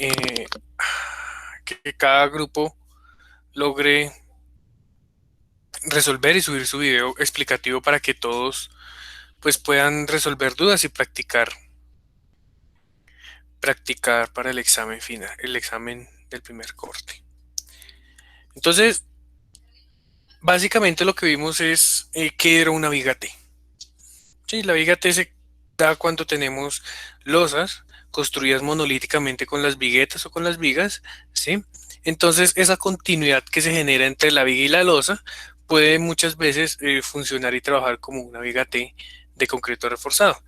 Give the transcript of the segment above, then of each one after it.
eh, que cada grupo logre resolver y subir su video explicativo para que todos pues puedan resolver dudas y practicar para el examen final, el examen del primer corte. Entonces, básicamente lo que vimos es qué era una viga T. Sí, la viga T se da cuando tenemos losas construidas monolíticamente con las viguetas o con las vigas, ¿sí? Entonces, esa continuidad que se genera entre la viga y la losa puede muchas veces funcionar y trabajar como una viga T de concreto reforzado.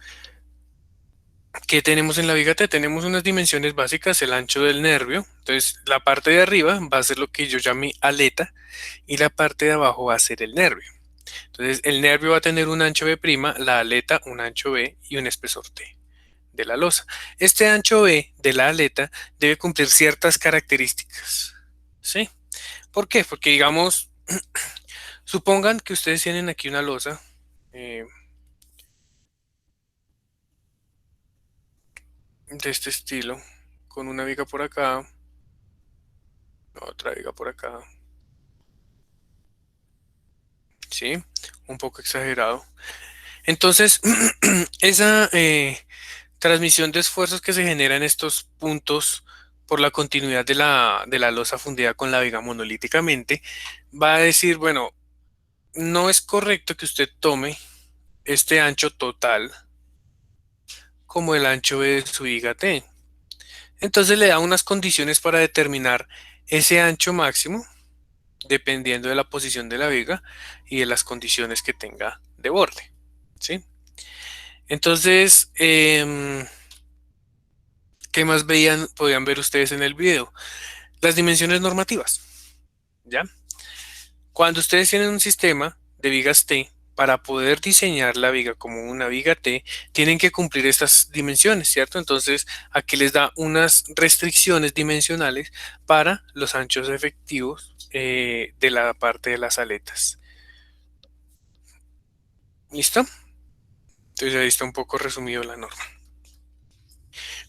¿Qué tenemos en la viga T? Tenemos unas dimensiones básicas, el ancho del nervio. Entonces, la parte de arriba va a ser lo que yo llamé aleta y la parte de abajo va a ser el nervio. Entonces, el nervio va a tener un ancho B', la aleta un ancho B y un espesor T de la losa. Este ancho B de la aleta debe cumplir ciertas características. ¿Sí? ¿Por qué? Porque digamos, supongan que ustedes tienen aquí una losa eh, de este estilo, con una viga por acá, otra viga por acá, ¿sí? Un poco exagerado. Entonces, esa transmisión de esfuerzos que se genera en estos puntos por la continuidad de la losa fundida con la viga monolíticamente, va a decir, bueno, no es correcto que usted tome este ancho total como el ancho de su viga T. Entonces le da unas condiciones para determinar ese ancho máximo, dependiendo de la posición de la viga y de las condiciones que tenga de borde. ¿Sí? Entonces, ¿qué más podían ver ustedes en el video? Las dimensiones normativas, ¿ya? Cuando ustedes tienen un sistema de vigas T, para poder diseñar la viga como una viga T, tienen que cumplir estas dimensiones, ¿cierto? Entonces, aquí les da unas restricciones dimensionales para los anchos efectivos de la parte de las aletas. ¿Listo? Entonces ahí está un poco resumido la norma.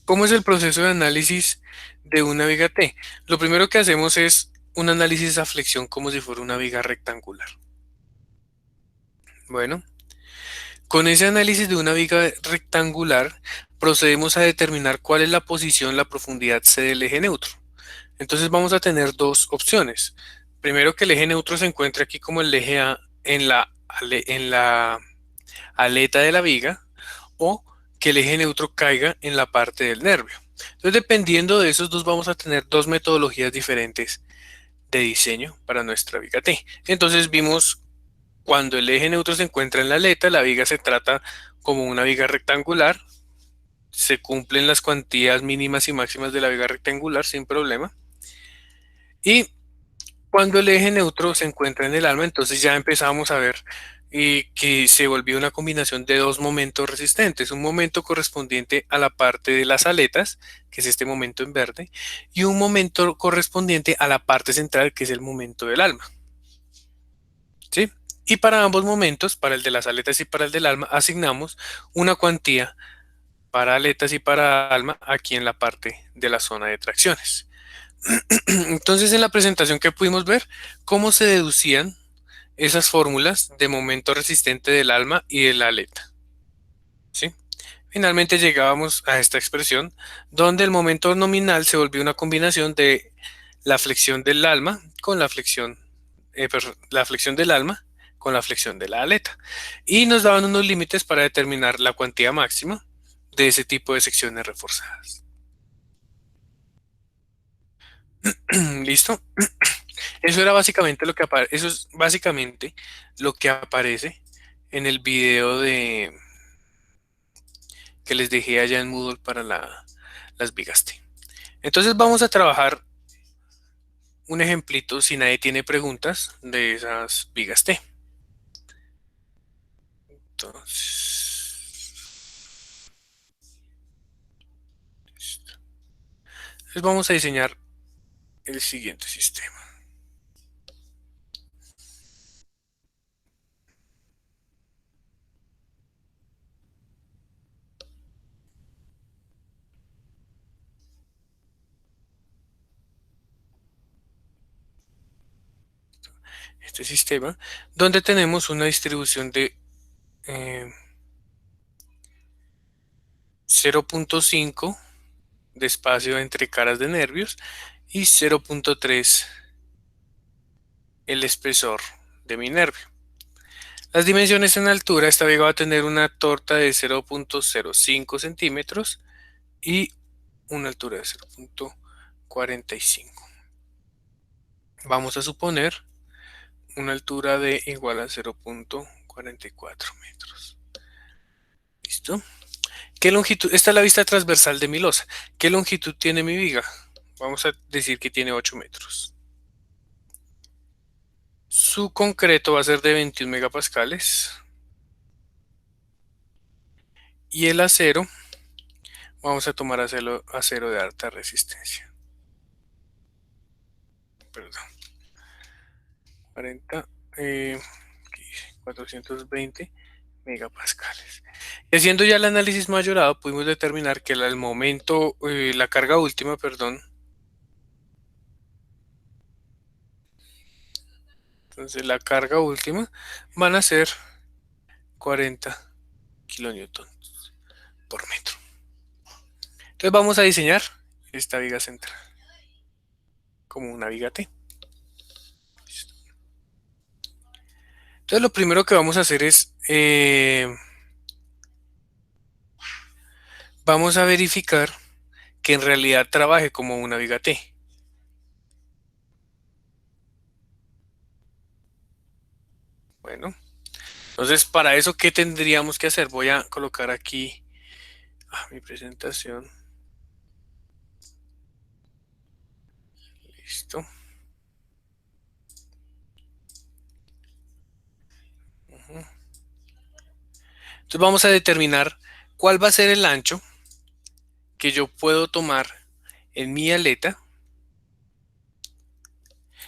¿Cómo es el proceso de análisis de una viga T? Lo primero que hacemos es un análisis a flexión como si fuera una viga rectangular. Bueno, con ese análisis de una viga rectangular, procedemos a determinar cuál es la posición, la profundidad C del eje neutro. Entonces vamos a tener dos opciones. Primero, que el eje neutro se encuentre aquí como el eje A en la aleta de la viga, o que el eje neutro caiga en la parte del nervio. Entonces, dependiendo de esos dos, vamos a tener dos metodologías diferentes de diseño para nuestra viga T. Entonces vimos, cuando el eje neutro se encuentra en la aleta, la viga se trata como una viga rectangular, se cumplen las cuantías mínimas y máximas de la viga rectangular sin problema. Y cuando el eje neutro se encuentra en el alma, entonces ya empezamos a ver que se volvió una combinación de dos momentos resistentes, un momento correspondiente a la parte de las aletas, que es este momento en verde, y un momento correspondiente a la parte central, que es el momento del alma. ¿Sí? Y para ambos momentos, para el de las aletas y para el del alma, asignamos una cuantía para aletas y para alma aquí en la parte de la zona de tracciones. Entonces, en la presentación que pudimos ver, cómo se deducían esas fórmulas de momento resistente del alma y de la aleta. ¿Sí? Finalmente llegábamos a esta expresión donde el momento nominal se volvió una combinación de la flexión del alma con la flexión del alma con la flexión de la aleta. Y nos daban unos límites para determinar la cuantía máxima de ese tipo de secciones reforzadas. ¿Listo? Eso es básicamente lo que aparece en el video que les dejé allá en Moodle para las vigas T. Entonces vamos a trabajar un ejemplito, si nadie tiene preguntas, de esas vigas T. Entonces, listo. Entonces vamos a diseñar el siguiente sistema. este sistema, donde tenemos una distribución de 0.5 de espacio entre caras de nervios y 0.3 el espesor de mi nervio. Las dimensiones en altura, esta viga va a tener una torta de 0.05 centímetros y una altura de 0.45. Vamos a suponer una altura de igual a 0.44 metros. ¿Listo? ¿Qué longitud? Esta es la vista transversal de mi losa. ¿Qué longitud tiene mi viga? Vamos a decir que tiene 8 metros. Su concreto va a ser de 21 megapascales. Y el acero, vamos a tomar acero de alta resistencia. Perdón. 40, 420 megapascales. Y haciendo ya el análisis mayorado, pudimos determinar que el momento, la carga última, perdón. Entonces la carga última van a ser 40 kilonewtons por metro. Entonces vamos a diseñar esta viga central como una viga T. Entonces lo primero que vamos a hacer es, vamos a verificar que en realidad trabaje como una viga T. Bueno, entonces para eso, ¿qué tendríamos que hacer? Voy a colocar aquí mi presentación. Listo. Entonces vamos a determinar cuál va a ser el ancho que yo puedo tomar en mi aleta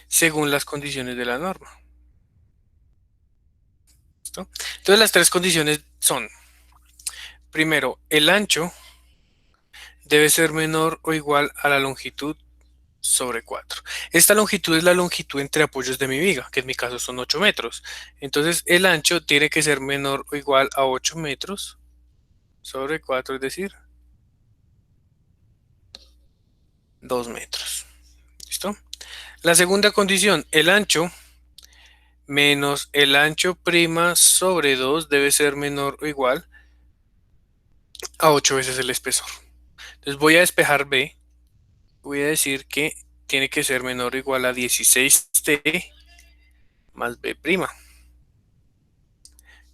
según las condiciones de la norma. ¿Listo? Entonces las tres condiciones son, primero, el ancho debe ser menor o igual a la longitud sobre 4. Esta longitud es la longitud entre apoyos de mi viga, que en mi caso son 8 metros. Entonces el ancho tiene que ser menor o igual a 8 metros sobre 4, es decir, 2 metros. ¿Listo? La segunda condición, el ancho menos el ancho prima sobre 2 debe ser menor o igual a 8 veces el espesor. Entonces voy a despejar B, voy a decir que tiene que ser menor o igual a 16T más B prima.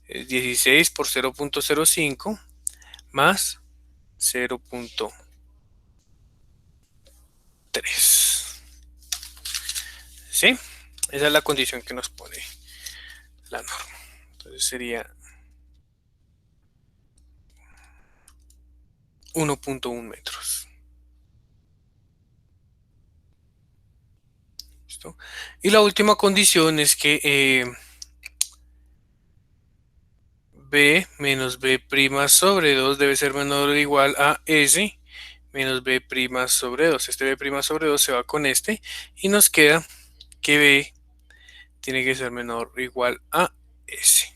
Es 16 por 0.05 más 0.3. ¿Sí? Esa es la condición que nos pone la norma. Entonces sería 1.1 metros. ¿Listo? Y la última condición es que B menos B prima sobre 2 debe ser menor o igual a S menos B prima sobre 2. Este B prima sobre 2 se va con este y nos queda que B tiene que ser menor o igual a S.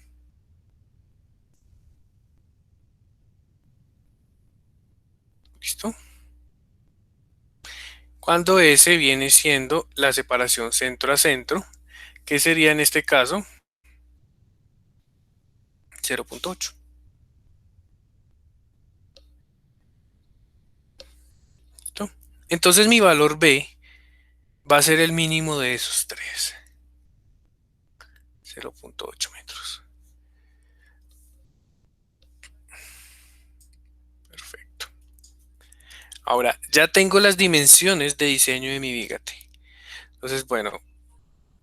¿Listo? Cuando S viene siendo la separación centro a centro, que sería en este caso 0.8. ¿Listo? Entonces mi valor B va a ser el mínimo de esos tres, 0.8 metros. Perfecto. Ahora, ya tengo las dimensiones de diseño de mi bigate. Entonces, bueno,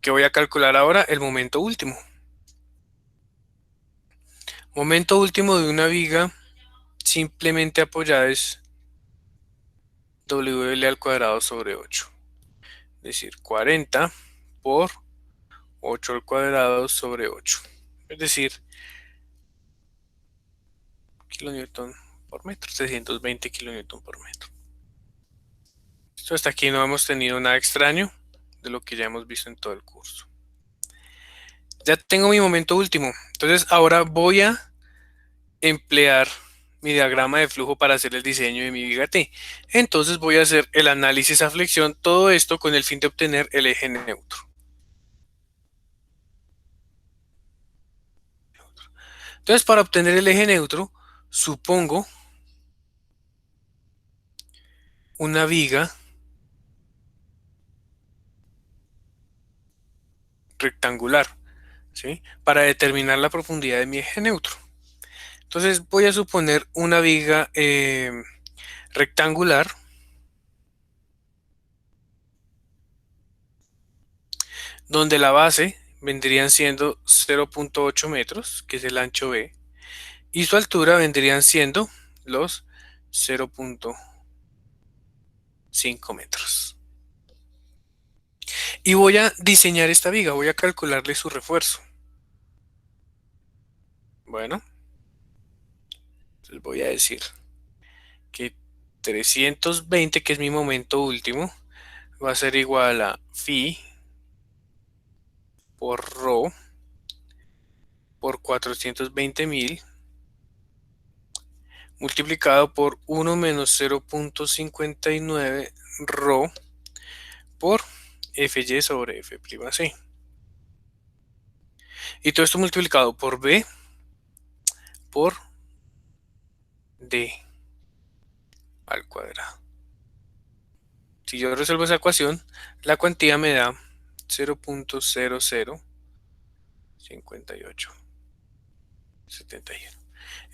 ¿qué voy a calcular ahora? El momento último. Momento último de una viga simplemente apoyada es WL al cuadrado sobre 8. Es decir, 40 por 8 al cuadrado sobre 8. Es decir, kilonewton por metro, 320 kilonewton por metro. Esto hasta aquí no hemos tenido nada extraño de lo que ya hemos visto en todo el curso. Ya tengo mi momento último. Entonces ahora voy a emplear mi diagrama de flujo para hacer el diseño de mi viga T. Entonces voy a hacer el análisis a flexión, todo esto con el fin de obtener el eje neutro. Entonces para obtener el eje neutro, supongo una viga rectangular, ¿sí? Para determinar la profundidad de mi eje neutro. Entonces voy a suponer una viga rectangular donde la base vendrían siendo 0.8 metros, que es el ancho B, y su altura vendrían siendo los 0.5 metros. Y voy a diseñar esta viga, voy a calcularle su refuerzo. Bueno, entonces voy a decir que 320, que es mi momento último, va a ser igual a phi por rho por 420.000 multiplicado por 1 menos 0.59 rho por Fy sobre F'C. Y todo esto multiplicado por B por D al cuadrado. Si yo resuelvo esa ecuación, la cuantía me da 0.005871.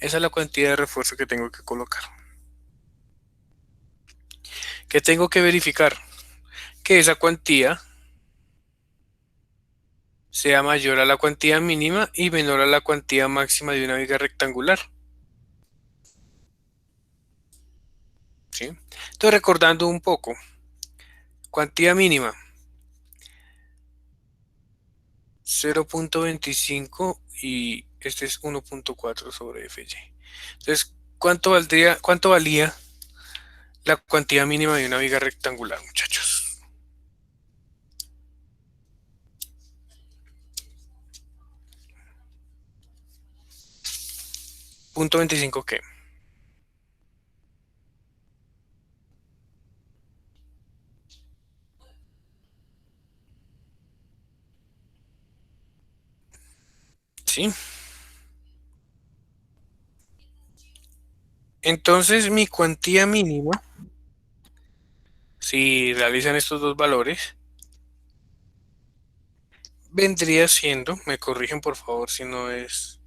Esa es la cuantía de refuerzo que tengo que colocar. ¿Qué tengo que verificar? Que esa cuantía sea mayor a la cuantía mínima y menor a la cuantía máxima de una viga rectangular. ¿Sí? Entonces, recordando un poco, cuantía mínima 0.25 y este es 1.4 sobre Fy. Entonces, cuánto valía la cuantía mínima de una viga rectangular, muchachos? ¿Punto 25 qué? ¿Sí? Entonces, mi cuantía mínima, si realizan estos dos valores, vendría siendo, me corrigen por favor si no es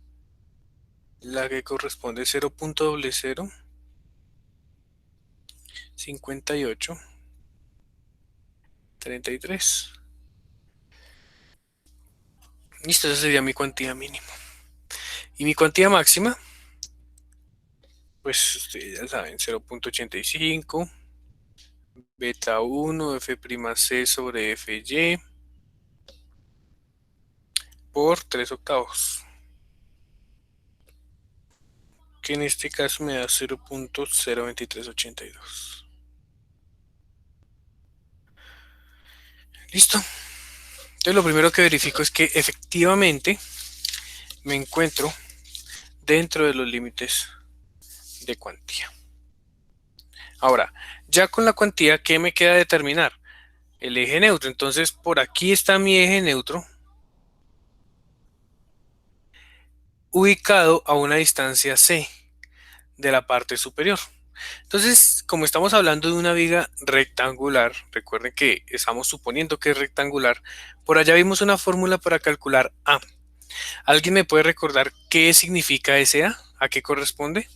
la que corresponde, 0.005833. Listo, esa sería mi cuantía mínima. Y mi cuantía máxima, pues ustedes ya saben, 0.85, beta 1, F'C sobre Fy por 3 octavos, que en este caso me da 0.02382. Listo. Entonces lo primero que verifico es que efectivamente me encuentro dentro de los límites de cuantía. Ahora, ya con la cuantía, ¿qué me queda determinar? El eje neutro. Entonces, por aquí está mi eje neutro, ubicado a una distancia C de la parte superior. Entonces, como estamos hablando de una viga rectangular, recuerden que estamos suponiendo que es rectangular, por allá vimos una fórmula para calcular A. ¿Alguien me puede recordar qué significa ese A? ¿A qué corresponde?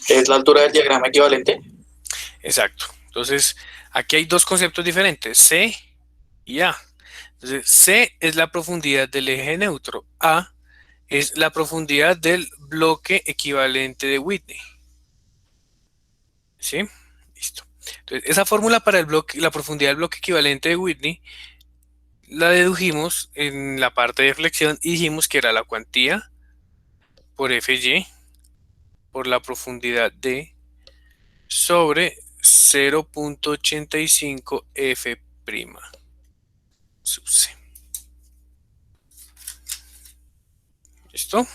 Es la altura del diagrama equivalente. Exacto. Entonces, aquí hay dos conceptos diferentes, C y A. Entonces, C es la profundidad del eje neutro. A es la profundidad del bloque equivalente de Whitney. ¿Sí? Listo. Entonces, esa fórmula para el bloque, la profundidad del bloque equivalente de Whitney la dedujimos en la parte de flexión y dijimos que era la cuantía por Fy por la profundidad D sobre 0.85 F' sub C. ¿Listo?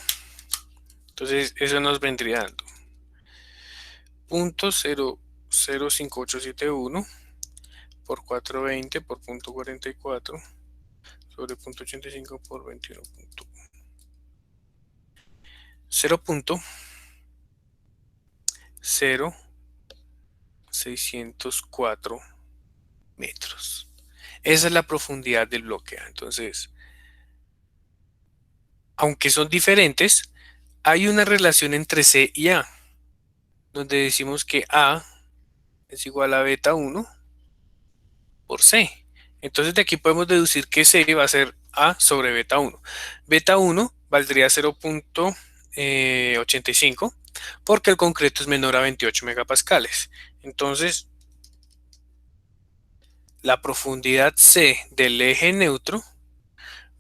Entonces eso nos vendría dando 0.05871 por 420 por 0.44 sobre 0.85 por 21. 0.0604 metros. Esa es la profundidad del bloque A. Entonces, aunque son diferentes, hay una relación entre C y A, donde decimos que A es igual a beta 1 por C. Entonces de aquí podemos deducir que C va a ser A sobre beta 1. Beta 1 valdría 0.85 porque el concreto es menor a 28 megapascales. Entonces, la profundidad C del eje neutro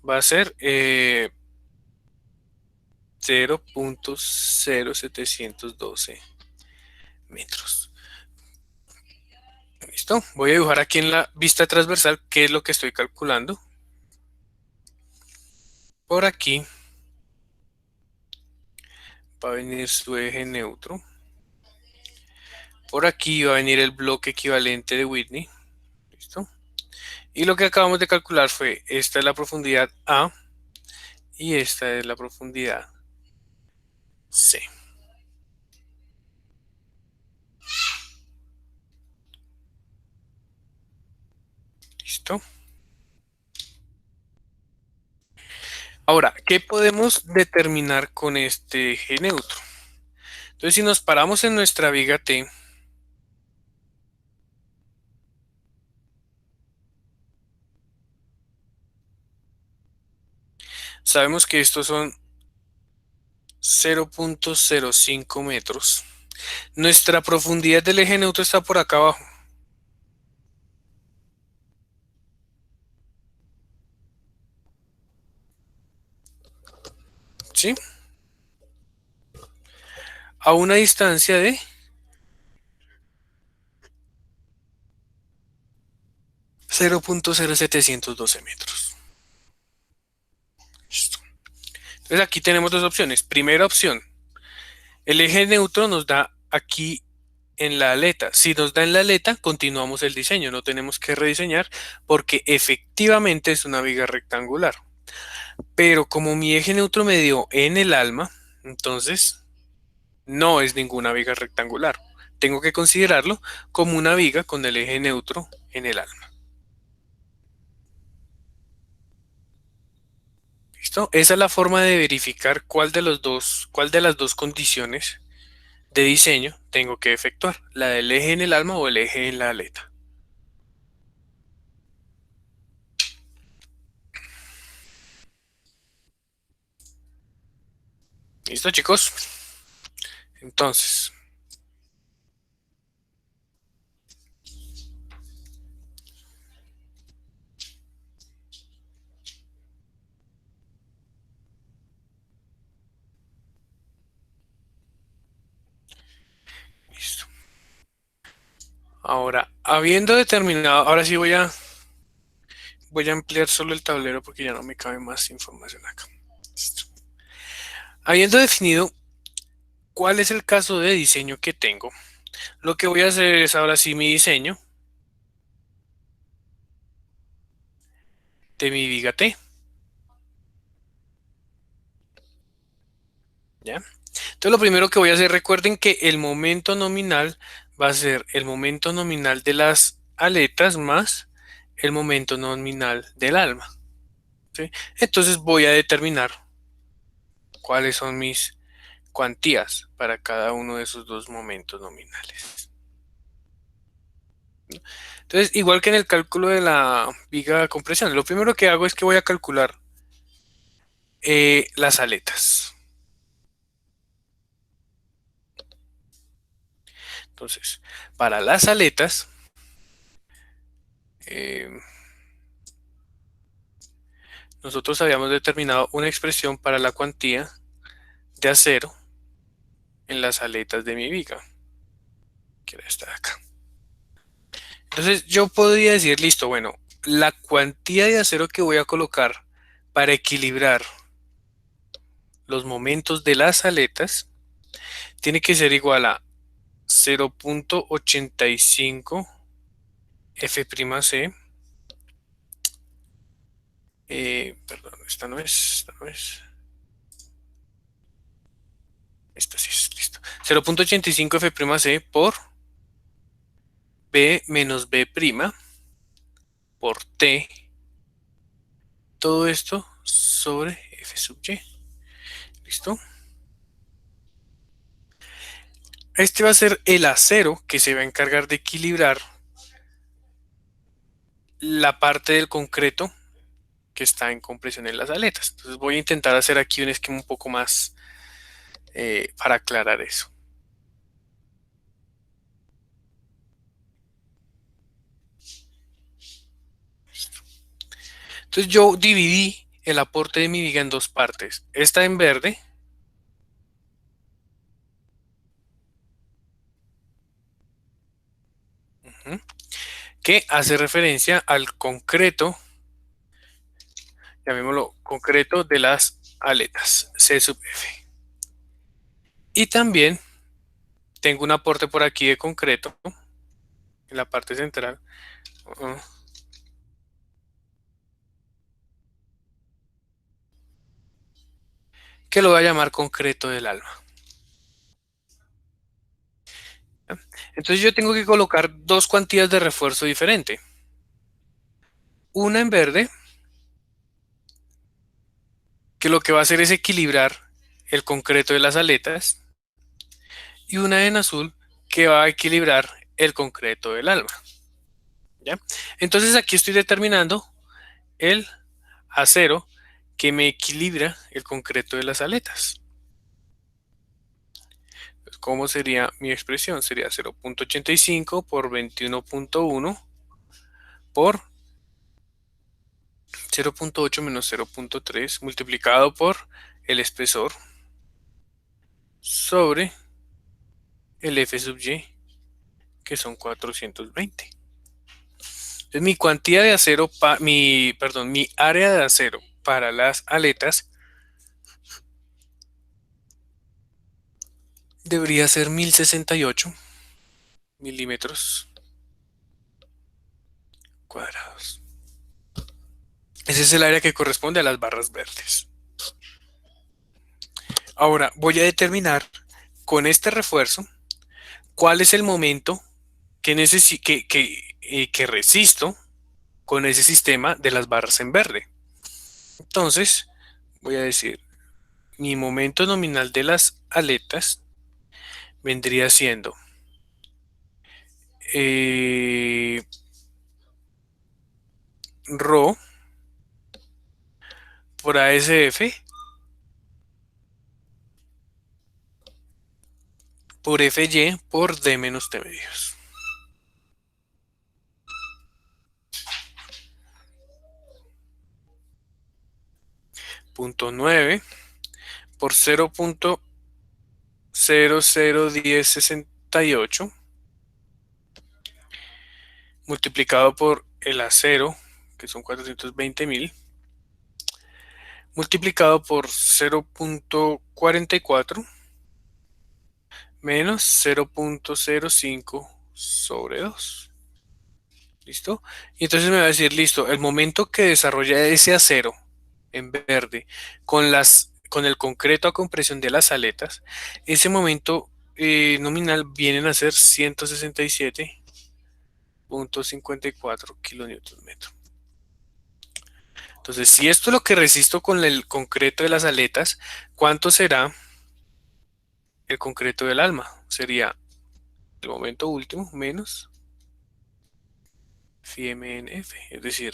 va a ser 0.0712 metros. ¿Listo? Voy a dibujar aquí en la vista transversal qué es lo que estoy calculando. Por aquí va a venir su eje neutro. Por aquí va a venir el bloque equivalente de Whitney. ¿Listo? Y lo que acabamos de calcular fue, esta es la profundidad A y esta es la profundidad C. ¿Listo? Ahora, ¿qué podemos determinar con este eje neutro? Entonces, si nos paramos en nuestra viga T, sabemos que estos son 0.05 metros. Nuestra profundidad del eje neutro está por acá abajo. ¿Sí? A una distancia de 0.0712 metros. Listo. Entonces aquí tenemos dos opciones. Primera opción, el eje neutro nos da aquí en la aleta. Si nos da en la aleta, continuamos el diseño. No tenemos que rediseñar porque efectivamente es una viga rectangular. Pero como mi eje neutro me dio en el alma, entonces no es ninguna viga rectangular. Tengo que considerarlo como una viga con el eje neutro en el alma. ¿Listo? Esa es la forma de verificar cuál de las dos condiciones de diseño tengo que efectuar, la del eje en el alma o el eje en la aleta. ¿Listo, chicos? Entonces, listo. Ahora, habiendo determinado, ahora sí voy a ampliar solo el tablero porque ya no me cabe más información acá. Listo. Habiendo definido cuál es el caso de diseño que tengo, lo que voy a hacer es ahora sí mi diseño de mi viga T. ¿Ya? Entonces lo primero que voy a hacer, recuerden que el momento nominal va a ser el momento nominal de las aletas más el momento nominal del alma. ¿Sí? Entonces voy a determinar cuáles son mis cuantías para cada uno de esos dos momentos nominales. Entonces, igual que en el cálculo de la viga de compresión, lo primero que hago es que voy a calcular las aletas. Entonces, para las aletas, eh, nosotros habíamos determinado una expresión para la cuantía de acero en las aletas de mi viga, que era esta de acá. Entonces, yo podría decir, listo, bueno, la cuantía de acero que voy a colocar para equilibrar los momentos de las aletas tiene que ser igual a 0.85 F'C. Perdón, esta no es. Esta sí es, listo. 0.85 F'C por B menos B' por T. Todo esto sobre F sub Y. ¿Listo? Este va a ser el acero que se va a encargar de equilibrar la parte del concreto que está en compresión en las aletas. Entonces voy a intentar hacer aquí un esquema un poco más para aclarar eso. Entonces yo dividí el aporte de mi viga en dos partes. Esta en verde, que hace referencia al concreto, llamémoslo concreto de las aletas, C sub F. Y también tengo un aporte por aquí de concreto, en la parte central, que lo voy a llamar concreto del alma. Entonces yo tengo que colocar dos cuantías de refuerzo diferente. Una en verde, que lo que va a hacer es equilibrar el concreto de las aletas, y una en azul, que va a equilibrar el concreto del alma. ¿Ya? Entonces aquí estoy determinando el acero que me equilibra el concreto de las aletas. ¿Cómo sería mi expresión? Sería 0.85 por 21.1 por 0.8 menos 0.3 multiplicado por el espesor sobre el F sub Y, que son 420. Entonces mi cuantía de acero, mi área de acero para las aletas debería ser 1068 milímetros cuadrados. Ese es el área que corresponde a las barras verdes. Ahora voy a determinar con este refuerzo cuál es el momento que resisto con ese sistema de las barras en verde. Entonces voy a decir, mi momento nominal de las aletas vendría siendo ρ por ASF por FY por D menos T medios. Punto 9 por 0.001068 multiplicado por el acero, que son 420.000, multiplicado por 0.44 menos 0.05 sobre 2. ¿Listo? Y entonces me va a decir, listo, el momento que desarrolla ese acero en verde con el concreto a compresión de las aletas, ese momento nominal vienen a ser 167.54 kilonewton metro. Entonces, si esto es lo que resisto con el concreto de las aletas, ¿cuánto será el concreto del alma? Sería el momento último menos F y M en F. Es decir,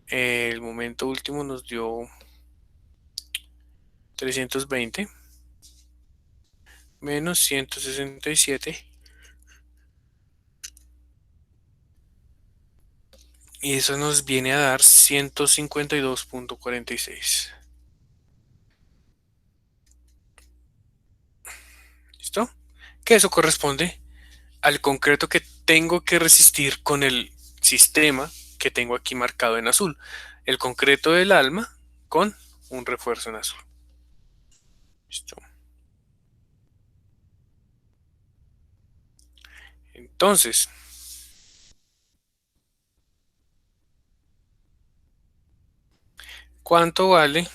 el momento último nos dio 320 menos 167 y eso nos viene a dar 152.46. ¿Listo? Que eso corresponde al concreto que tengo que resistir con el sistema que tengo aquí marcado en azul. El concreto del alma con un refuerzo en azul. ¿Listo? Entonces, ¿cuánto vale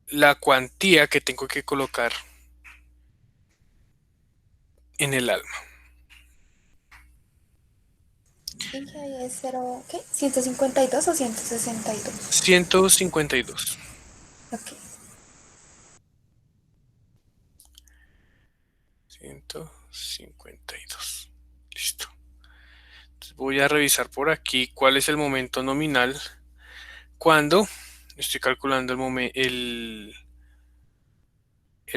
la cuantía que tengo que colocar en el alma? Y que ahí es 0, ¿qué? ¿152 o 162? 152. Ok. 152. Listo. Entonces voy a revisar por aquí cuál es el momento nominal cuando estoy calculando el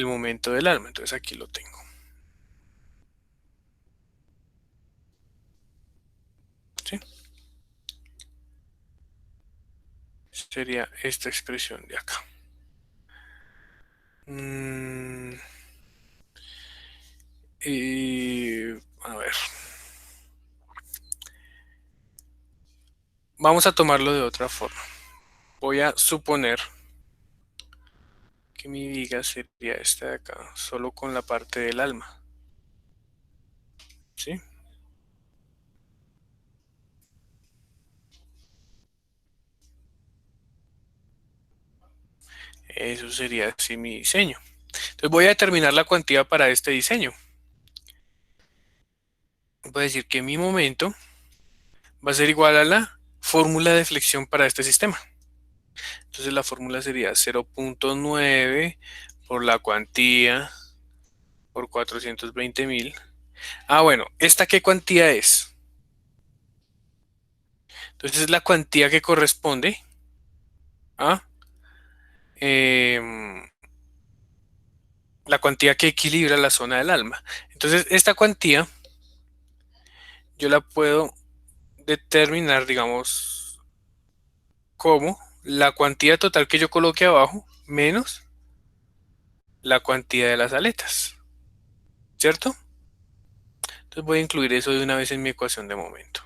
momento del alma. Entonces aquí lo tengo. ¿Sí? Sería esta expresión de acá. Y a ver. Vamos a tomarlo de otra forma. Voy a suponer que mi viga sería esta de acá, solo con la parte del alma. ¿Sí? Eso sería así mi diseño. Entonces voy a determinar la cuantía para este diseño. Voy a decir que mi momento va a ser igual a la fórmula de flexión para este sistema. Entonces la fórmula sería 0.9 por la cuantía por 420.000. Ah, bueno, ¿esta qué cuantía es? Entonces es la cuantía que corresponde a la cuantía que equilibra la zona del alma. Entonces esta cuantía yo la puedo determinar, digamos, como la cuantía total que yo coloque abajo menos la cuantía de las aletas, ¿cierto? Entonces voy a incluir eso de una vez en mi ecuación de momento.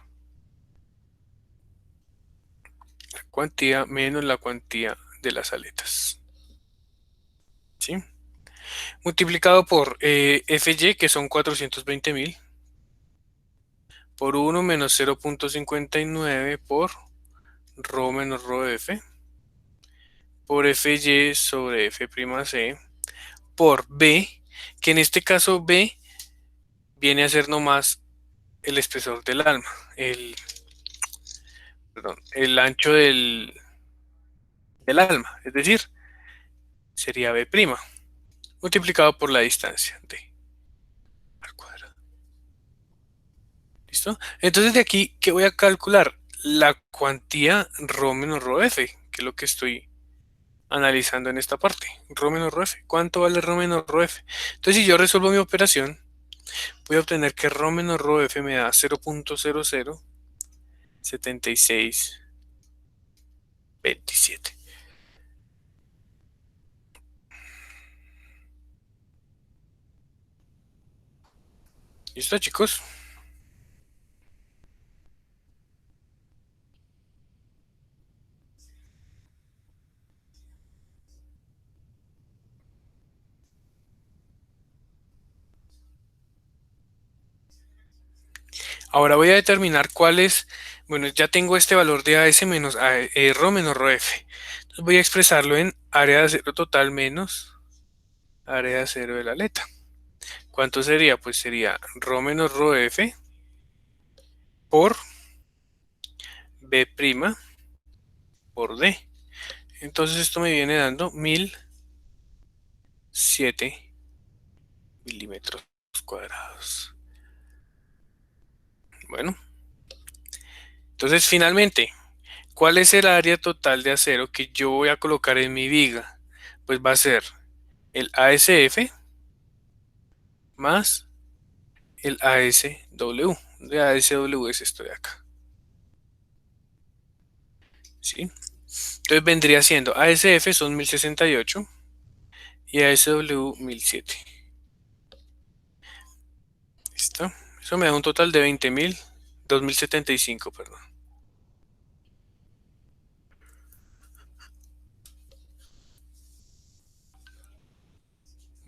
La cuantía menos la cuantía de las aletas. ¿Sí? Multiplicado por FY, que son 420.000, por 1 menos 0.59 por ρ menos ρf, por FY sobre F'C, por B, que en este caso B viene a ser nomás el espesor del alma, el ancho del alma, es decir, sería B', multiplicado por la distancia D al cuadrado. ¿Listo? Entonces de aquí, ¿qué voy a calcular? La cuantía ρ menos ρf, que es lo que estoy analizando en esta parte. Ρ menos ρf. ¿Cuánto vale ρ menos ρf? Entonces si yo resuelvo mi operación, voy a obtener que ρ menos ρf me da 0.007627. ¿Listo, chicos? Ahora voy a determinar cuál es, bueno, ya tengo este valor de AS menos ρ menos ρf. Entonces voy a expresarlo en área de acero total menos área de acero de la aleta. ¿Cuánto sería? Pues sería ρ menos ρf por B' por D. Entonces esto me viene dando 1007 milímetros cuadrados. Bueno, entonces finalmente, ¿cuál es el área total de acero que yo voy a colocar en mi viga? Pues va a ser el ASF más el ASW. De ASW es esto de acá. ¿Sí? Entonces vendría siendo ASF son 1068 y ASW 1007. ¿Listo? Eso me da un total de 20.000, 2075, perdón.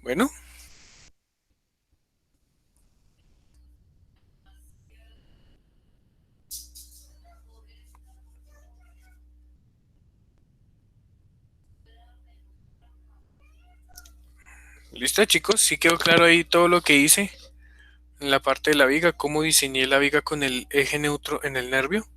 Bueno, listo chicos, sí quedó claro ahí todo lo que hice en la parte de la viga, cómo diseñé la viga con el eje neutro en el nervio.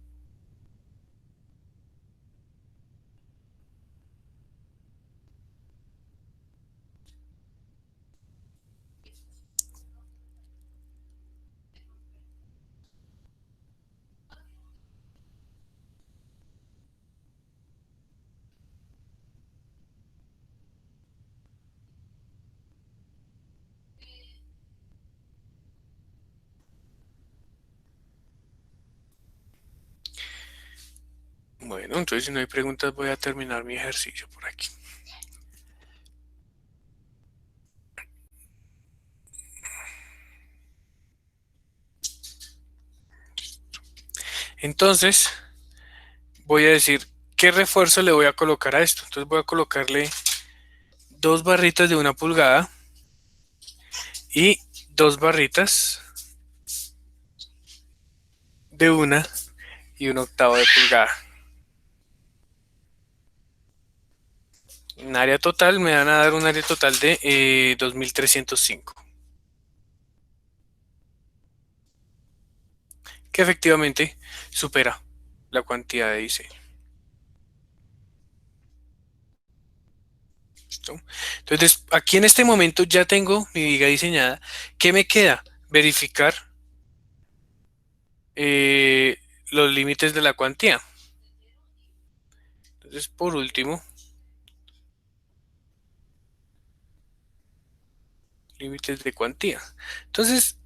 Bueno, entonces si no hay preguntas voy a terminar mi ejercicio por aquí. Entonces voy a decir qué refuerzo le voy a colocar a esto. Entonces voy a colocarle dos barritas de 1 pulgada y dos barritas de 1 y 1/8 de pulgada. En área total me van a dar un área total de 2305, que efectivamente supera la cuantía de diseño. ¿Listo? Entonces aquí en este momento ya tengo mi viga diseñada. ¿Qué me queda? Verificar eh, los límites de la cuantía. Entonces por último, límites de cuantía. Entonces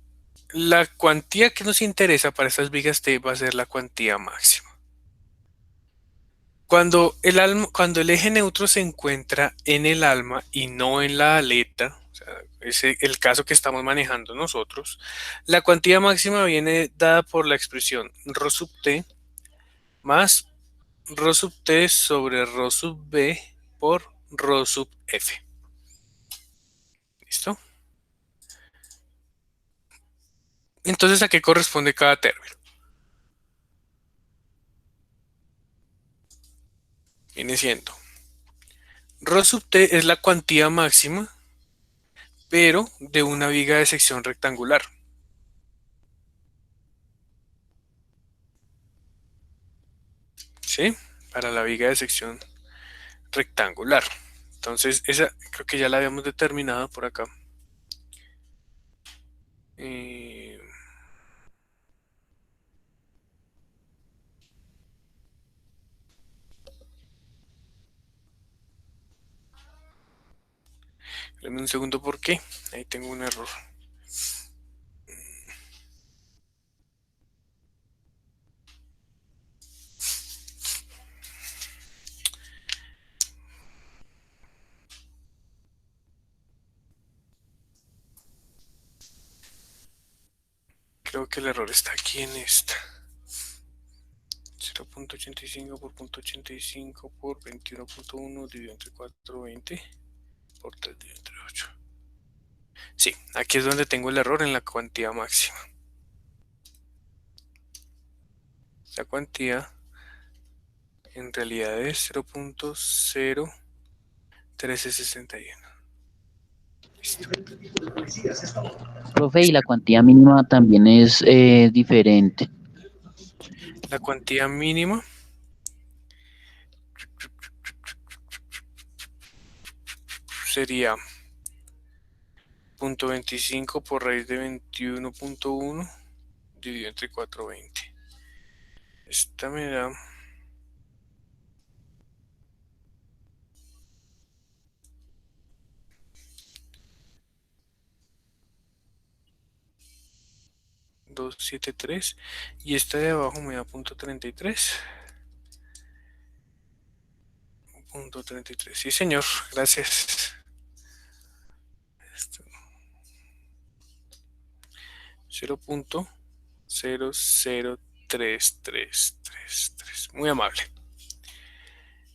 la cuantía que nos interesa para estas vigas T va a ser la cuantía máxima. Cuando el eje neutro se encuentra en el alma y no en la aleta, o sea, es el caso que estamos manejando nosotros, la cuantía máxima viene dada por la expresión ρ sub t más ρ sub t sobre ρ sub b por ρ sub f. ¿Listo? Entonces, ¿a qué corresponde cada término? Viene siendo ρ sub t es la cuantía máxima, pero de una viga de sección rectangular. ¿Sí? Para la viga de sección rectangular. Entonces, esa creo que ya la habíamos determinado por acá. Eh, Dame un segundo porque ahí tengo un error. Creo que el error está aquí en esta. 0.85 por 0.85 por 21.1 dividido entre 420 por 3 dividido entre 8. Sí, aquí es donde tengo el error en la cuantía máxima. La cuantía en realidad es 0.01361. Listo. Profe, y la cuantía mínima también es diferente. La cuantía mínima sería 0.25 por raíz de 21.1 dividido entre 420. Esta me da 273 y esta de abajo me da punto 33. Punto 33. Sí, señor. Gracias. 0.003333. Muy amable.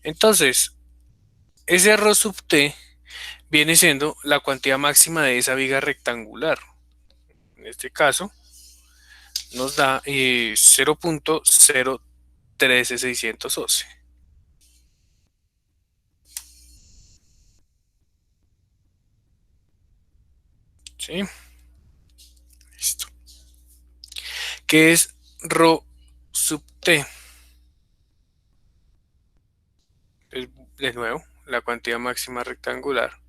Entonces, ese rho sub t viene siendo la cuantía máxima de esa viga rectangular. En este caso, nos da 0.013611. ¿Sí? Listo. ¿Qué es rho sub t? De nuevo, la cuantía máxima rectangular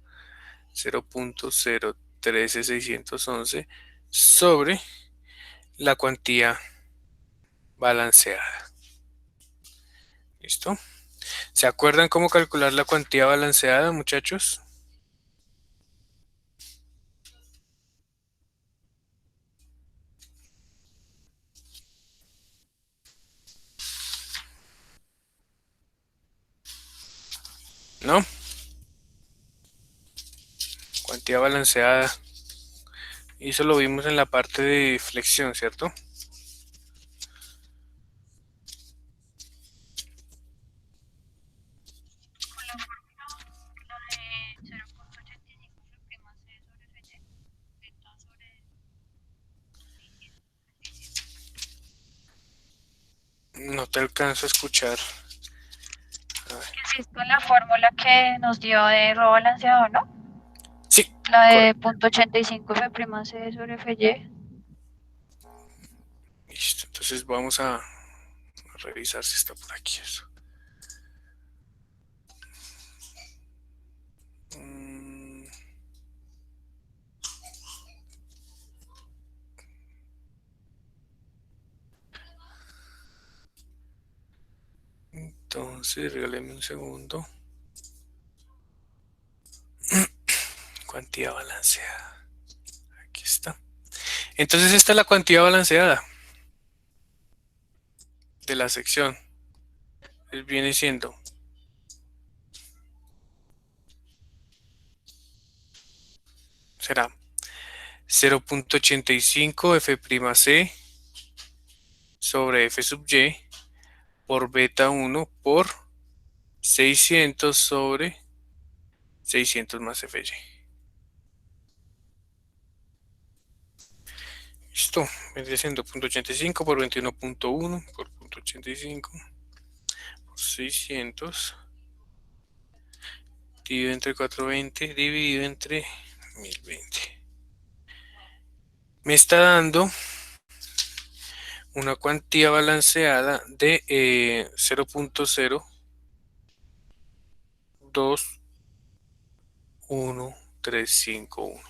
0.013611 sobre la cuantía balanceada. ¿Listo? ¿Se acuerdan cómo calcular la cuantía balanceada, muchachos? ¿No? Cuantía balanceada. Y eso lo vimos en la parte de flexión, ¿cierto? No te alcanzo a escuchar. A ver. Sí, es con la fórmula que nos dio de rho balanceado, ¿no? Sí, La de correcto. punto 85 F' sobre FY. Listo. Entonces vamos a revisar si está por aquí eso. Mm, Entonces, regáleme un segundo. Cuantía balanceada. Aquí está. Entonces esta es la cuantía balanceada de la sección. Viene siendo será 0.85 F'C sobre F sub y por beta 1 por 600 sobre 600 más Fy. Listo, vendría siendo 0.85 por 21.1 por 0.85 por 600 dividido entre 420 dividido entre 1020. Me está dando una cuantía balanceada de 0.021351.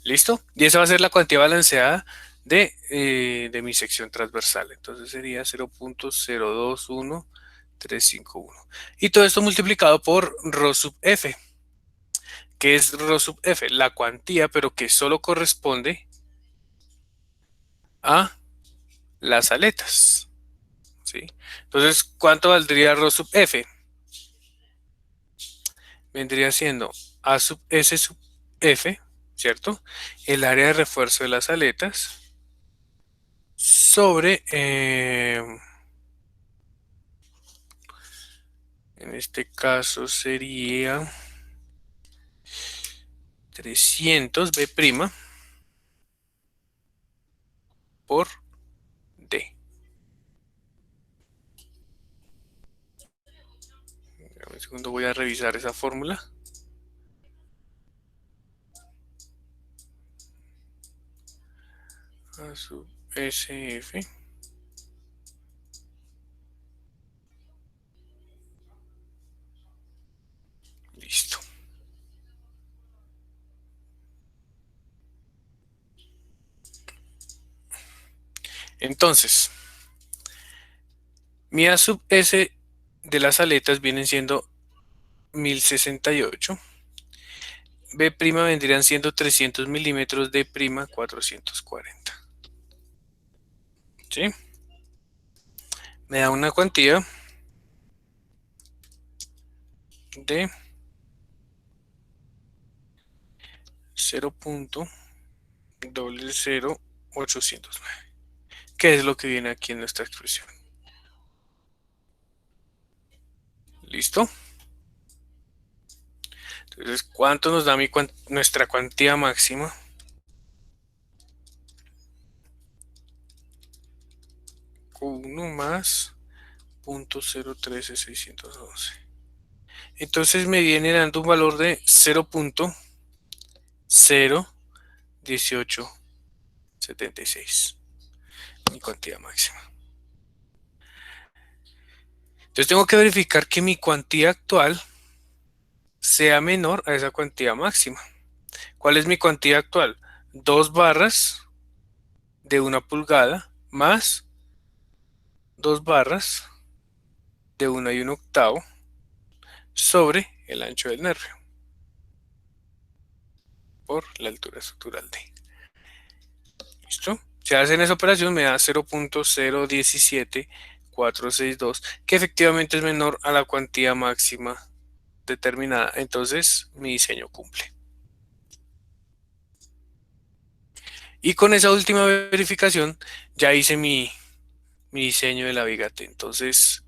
¿Listo? Y esa va a ser la cuantía balanceada de mi sección transversal. Entonces sería 0.021351. Y todo esto multiplicado por rho sub f. ¿Qué es rho sub f? La cuantía, pero que solo corresponde a las aletas. ¿Sí? Entonces, ¿cuánto valdría rho sub f? Vendría siendo A sub S sub F, ¿cierto? El área de refuerzo de las aletas sobre, en este caso sería 300 B' por D. Un segundo, voy a revisar esa fórmula. A sub SF. Listo. Entonces, mi A sub S de las aletas vienen siendo 1068. B' vendrían siendo 300 milímetros, D' 440. ¿Sí? Me da una cuantía de 0.00809, que es lo que viene aquí en nuestra expresión. ¿Listo? Entonces, ¿cuánto nos da nuestra cuantía máxima? Q1 más 0.013611. Entonces me viene dando un valor de 0.01876, mi cuantía máxima. Entonces tengo que verificar que mi cuantía actual sea menor a esa cuantía máxima. ¿Cuál es mi cuantía actual? 2 barras de 1 pulgada más 2 barras de 1 y 1 octavo sobre el ancho del nervio por la altura estructural D. ¿Listo? Si hacen esa operación me da 0.017462, que efectivamente es menor a la cuantía máxima determinada. Entonces mi diseño cumple. Y con esa última verificación ya hice mi diseño de la viga T. Entonces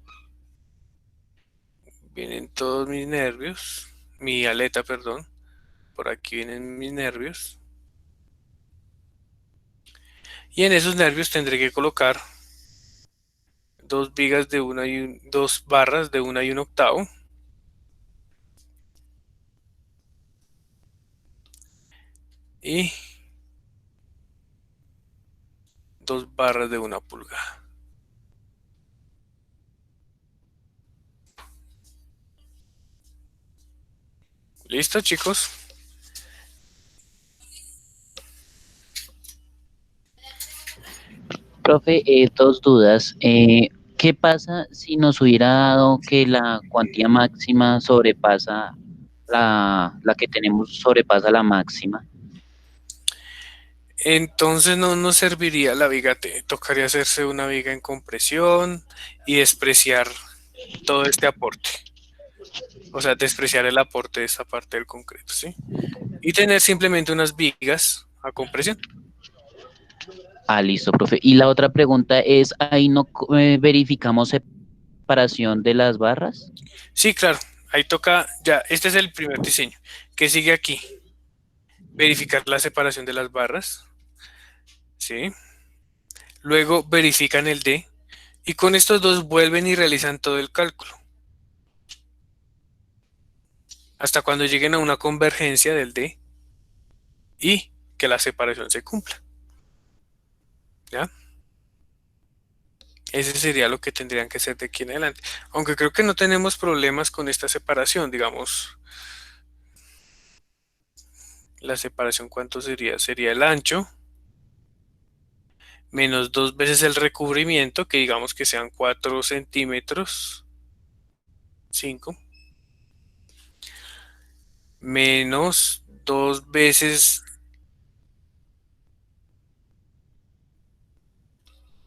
vienen todos mis nervios, mi aleta, perdón. Por aquí vienen mis nervios. Y en esos nervios tendré que colocar dos vigas de dos barras de 1 y 1 octavo. Y 2 barras de 1 pulgada. ¿Listo, chicos? Profe, dos dudas. ¿Qué pasa si nos hubiera dado que la cuantía máxima sobrepasa la que tenemos sobrepasa la máxima? Entonces no nos serviría la viga T. Tocaría hacerse una viga en compresión y despreciar todo este aporte. O sea, despreciar el aporte de esta parte del concreto, ¿sí? Y tener simplemente unas vigas a compresión. Ah, listo, profe. Y la otra pregunta es, ¿ahí no verificamos separación de las barras? Sí, claro. Ahí toca, ya, este es el primer diseño. ¿Qué sigue aquí? Verificar la separación de las barras. ¿Sí? Luego verifican el D. Y con estos dos vuelven y realizan todo el cálculo. Hasta cuando lleguen a una convergencia del D y que la separación se cumpla. ¿Ya? Ese sería lo que tendrían que hacer de aquí en adelante. Aunque creo que no tenemos problemas con esta separación, digamos. La separación, ¿cuánto sería? Sería el ancho menos 2 veces el recubrimiento, que digamos que sean 4 centímetros, 5, menos 2 veces,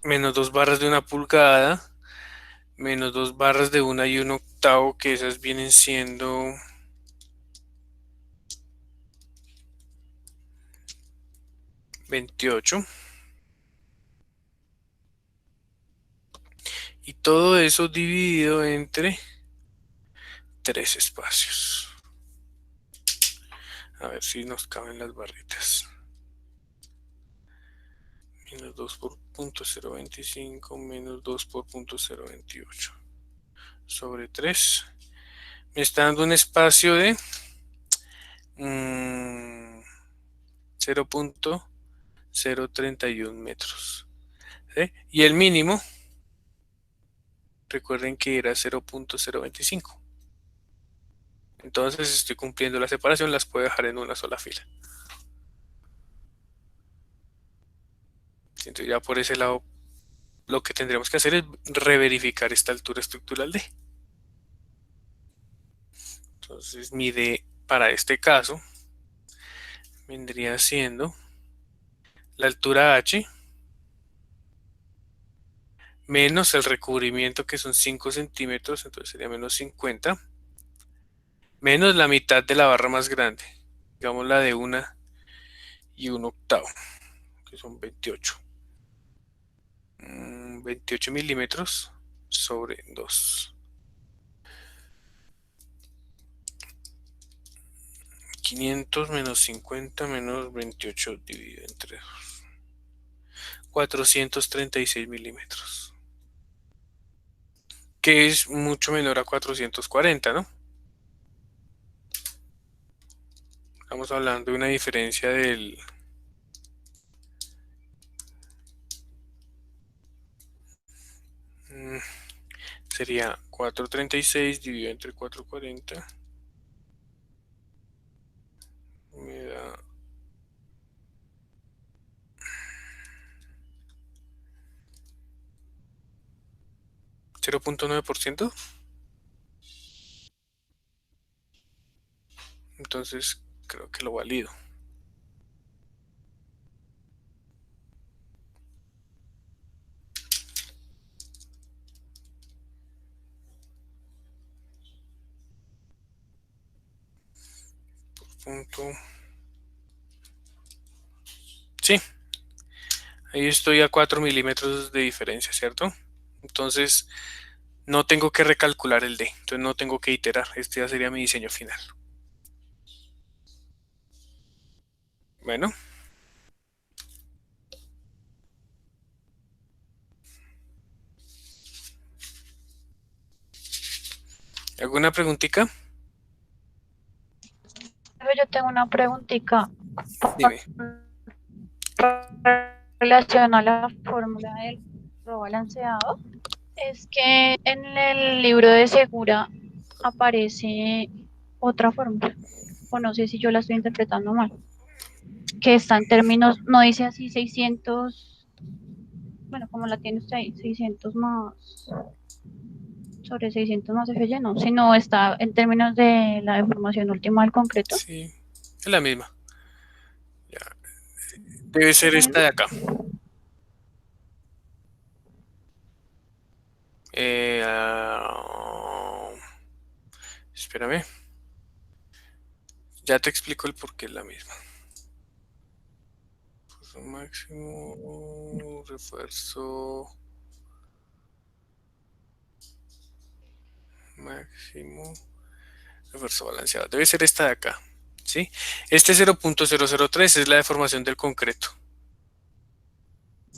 menos 2 barras de 1 pulgada, menos 2 barras de 1 y 1 octavo, que esas vienen siendo 28. Y todo eso dividido entre 3 espacios. A ver si nos caben las barritas. Menos 2 por punto 0.25 menos 2 por punto 0.28 sobre 3. Me está dando un espacio de 0.031 metros. ¿Sí? Y el mínimo, recuerden que era 0.025. Entonces estoy cumpliendo la separación, las puedo dejar en una sola fila. Entonces ya por ese lado lo que tendríamos que hacer es reverificar esta altura estructural D. Entonces mi D para este caso vendría siendo la altura H menos el recubrimiento, que son 5 centímetros, entonces sería menos 50, menos la mitad de la barra más grande, digamos la de 1 y 1/8, que son 28. 28 milímetros sobre 2. 500 menos 50 menos 28 dividido entre 2. 436 milímetros. Que es mucho menor a 440, ¿no? Estamos hablando de una diferencia del... sería 436 dividido entre 440. Me da 0.9%. Entonces creo que lo valido. Punto. Sí, ahí estoy a 4 milímetros de diferencia, ¿cierto? Entonces no tengo que recalcular el D, entonces no tengo que iterar. Este ya sería mi diseño final. Bueno. ¿Alguna preguntita? Pero yo tengo una preguntita Dime. relación a la fórmula del rho balanceado. Es que en el libro de Segura aparece otra fórmula, o no sé si yo la estoy interpretando mal, que está en términos, no dice así 600, bueno, como la tiene usted ahí, 600 más, sobre 600 más F no, sino está en términos de la deformación última del concreto. Sí, es la misma. Ya. Debe ser esta de acá. Espérame. Ya te explico el por qué es la misma. Esfuerzo máximo, refuerzo máximo, refuerzo balanceado. Debe ser esta de acá. ¿Sí? Este 0.003 es la deformación del concreto.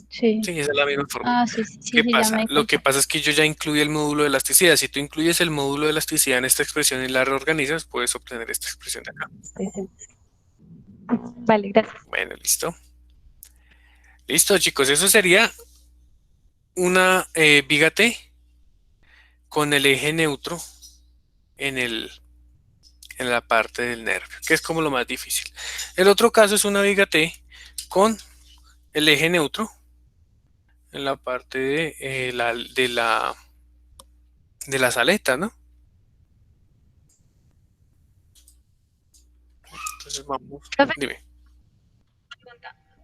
Sí. Sí, esa es la misma fórmula. Ah, sí, sí, ¿Qué sí, ya pasa? me di Lo que cuenta. pasa es que yo ya incluí el módulo de elasticidad. Si tú incluyes el módulo de elasticidad en esta expresión y la reorganizas, puedes obtener esta expresión de acá. Sí, sí. Vale, gracias. Bueno, listo. Listo, chicos. Eso sería una viga T con el eje neutro en en la parte del nervio, que es como lo más difícil. El otro caso es una viga T con el eje neutro en la parte de las aletas, ¿no? Entonces vamos, Profe, dime.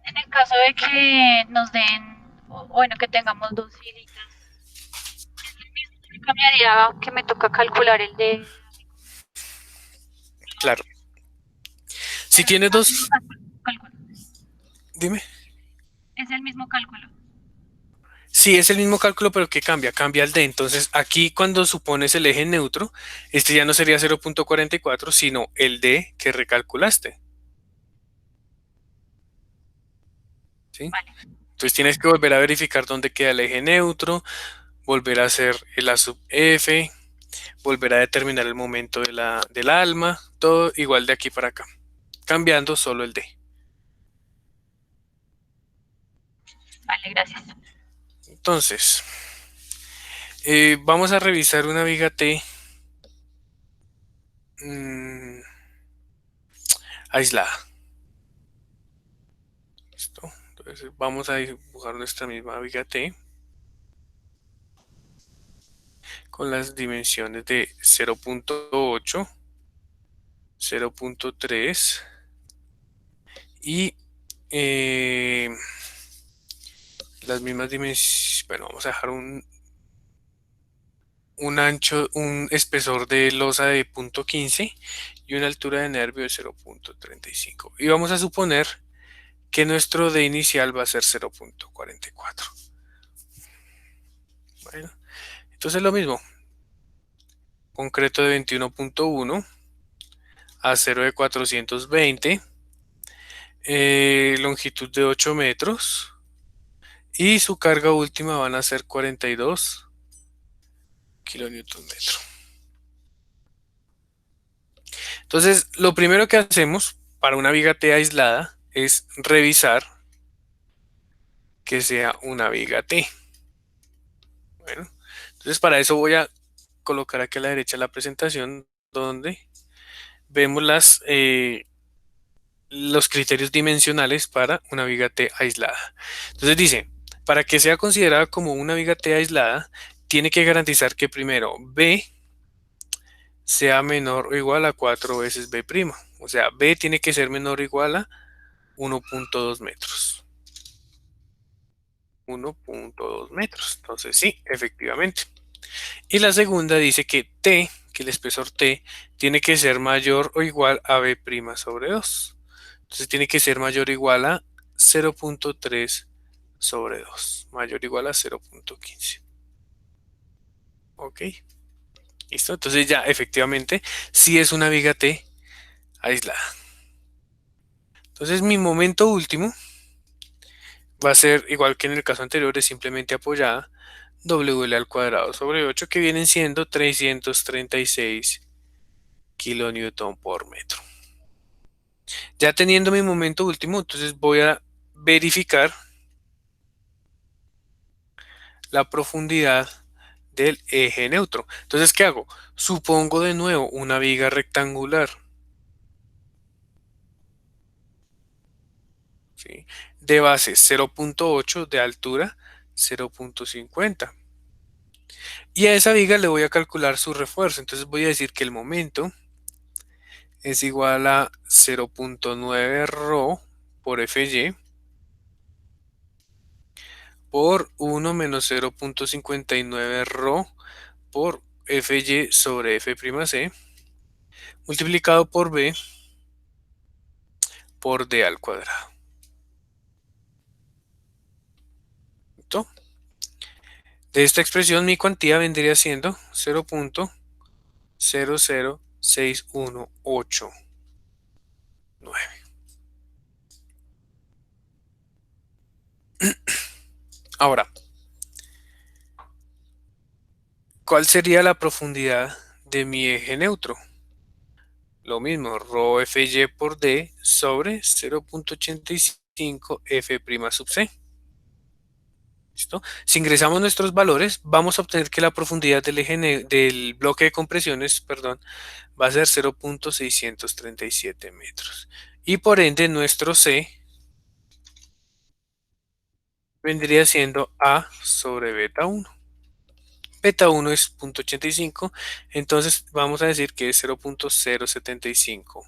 en el caso de que nos den, o bueno, que tengamos dos filitas, cambiaría que me toca calcular el de... Claro. Si tienes dos, dime. Es el mismo cálculo. Sí, es el mismo cálculo, pero ¿qué cambia? Cambia el D. Entonces, aquí cuando supones el eje neutro, este ya no sería 0.44, sino el D que recalculaste. ¿Sí? Vale. Entonces tienes que volver a verificar dónde queda el eje neutro, volver a hacer el A sub F, volver a determinar el momento del alma, todo igual de aquí para acá, cambiando solo el D. Vale, gracias. Entonces, vamos a revisar una viga T aislada. ¿Listo? Entonces vamos a dibujar nuestra misma viga T. con las dimensiones de 0.8, 0.3 y las mismas dimensiones. Bueno, vamos a dejar un espesor de losa de 0.15 y una altura de nervio de 0.35. Y vamos a suponer que nuestro D inicial va a ser 0.44. Bueno, entonces lo mismo. Concreto de 21.1, acero de 420, longitud de 8 metros y su carga última van a ser 42 kilonewton metro. Entonces, lo primero que hacemos para una viga T aislada es revisar que sea una viga T. Bueno, entonces para eso voy a colocar aquí a la derecha la presentación donde vemos los criterios dimensionales para una viga T aislada. Entonces dice, para que sea considerada como una viga T aislada, tiene que garantizar que primero B sea menor o igual a 4 veces B'. O sea, B tiene que ser menor o igual a 1.2 metros. 1.2 metros. Entonces sí, efectivamente. Y la segunda dice que T, que el espesor T, tiene que ser mayor o igual a B' sobre 2. Entonces tiene que ser mayor o igual a 0.3 sobre 2. Mayor o igual a 0.15. Ok. ¿Listo? Entonces ya efectivamente sí es una viga T aislada. Entonces mi momento último va a ser igual que en el caso anterior, es simplemente apoyada WL al cuadrado sobre 8, que vienen siendo 336 kilonewton por metro. Ya teniendo mi momento último, entonces voy a verificar la profundidad del eje neutro. Entonces, ¿qué hago? Supongo de nuevo una viga rectangular, ¿sí?, de base 0.8, de altura 0.50. Y a esa viga le voy a calcular su refuerzo. Entonces voy a decir que el momento es igual a 0.9 ρ por Fy por 1 menos 0.59 ρ por Fy sobre F'C multiplicado por B por D al cuadrado. ¿Listo? De esta expresión mi cuantía vendría siendo 0.00618,9. Ahora, ¿cuál sería la profundidad de mi eje neutro? Lo mismo, ρ Fy por D sobre 0.85 F' sub C. ¿Listo? Si ingresamos nuestros valores, vamos a obtener que la profundidad del bloque de compresiones, perdón, va a ser 0.637 metros. Y por ende, nuestro C vendría siendo A sobre beta 1. Beta 1 es 0.85, entonces vamos a decir que es 0.075